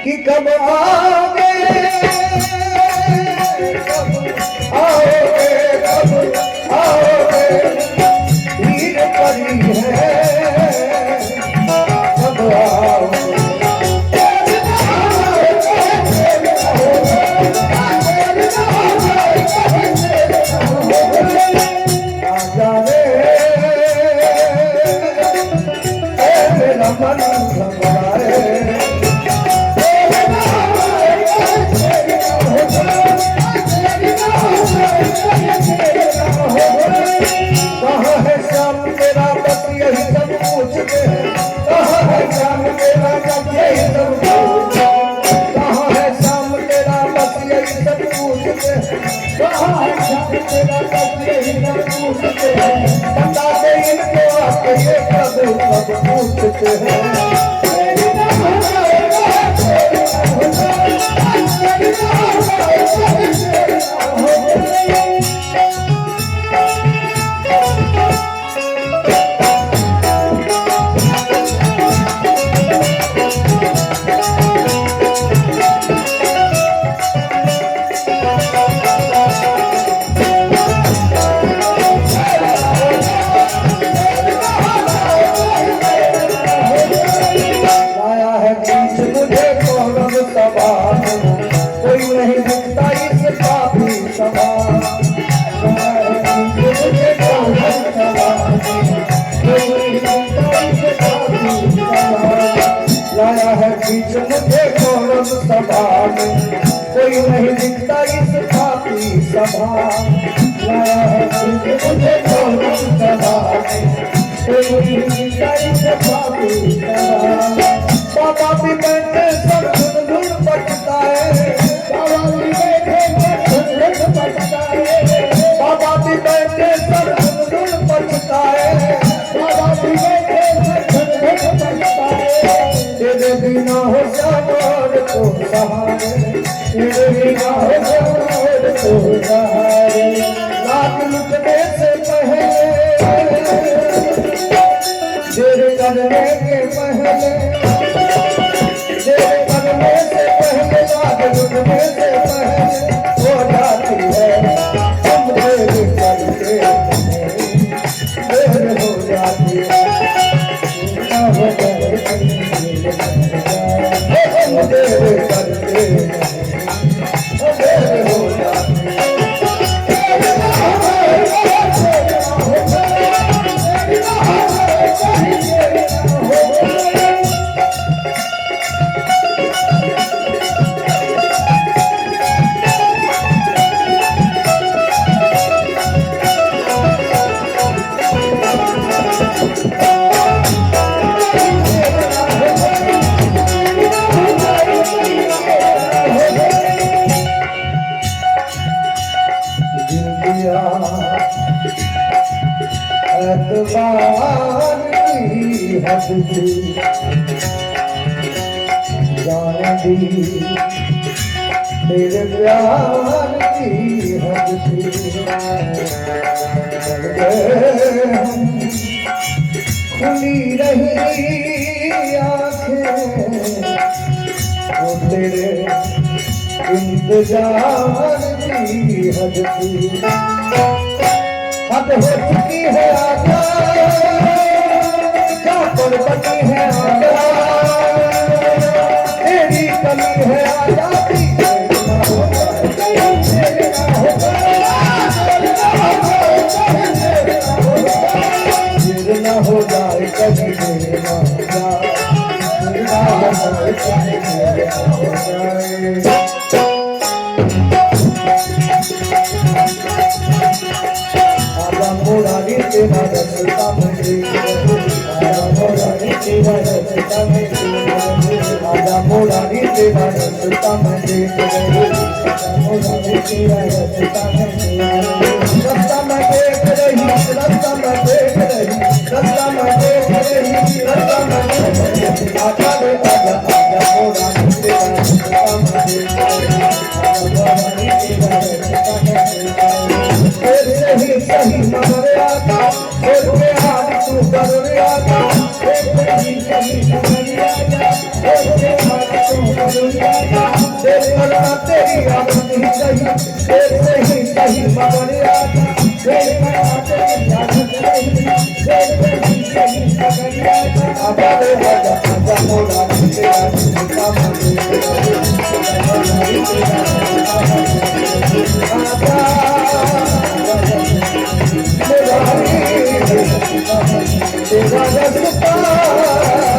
कि कब आओगे कब आओगे कब आओगे हीर परी है कब आओगे बता दे इनको आके ये कब पूछते हैं बीच मुझे गौरव सभा में कोई नहीं दिखता इस पापी सभा लाया है बीच मुझे गौरव सभा में कोई नहीं दिखता इस पापी सभा बाबा भी बैठे सब धुन बचता है बाबा भी बैठे धुन बचता है बाबा भी बैठे सब धुन बचता है बाबा भी बैठे धुन बचता है तेरे बिना हो सवार को सहारे तेरे बिना हो सवार को सहारे लाख लुटने से पहले तेरे करने के पहले तेरे करने से पहले लाख लुटने से पहले हो जाती है तुम तेरे करके देर हो जाती है तेरे करके देर हो जाती एतबार की हद थी जान दी तेरे प्यार की हद थी खुली रही आँखें वो तेरे इंतजार की हद थी हद हो चुकी है आजा क्या बची है आजा तेरी कमी है आजा न हो जाए कभी मेरा मोरारी तेरा रस्ता में मोरारी तेरा रस्ता में आजा मोरारी तेरा रस्ता में मोरारी तेरा रस्ता में देख रही रास्ता में देख रही रास्ता में देख रही रास्ता में देख रही आजा रे आजा आजा मोरारी तेरा रस्ता में मोरारी तेरा रस्ता में सही सही मगर आता और के हाथ तू कर आता एक सही सही मगर आता और के देर करना तेरी आदत ही सही, देर से ही सही मगर आता। देर करना तेरी आदत सही, देर से ही सही मगर आता। आबारे बाजा आजा मोरा तेरा चिंता मत आजा तेरा रस्ता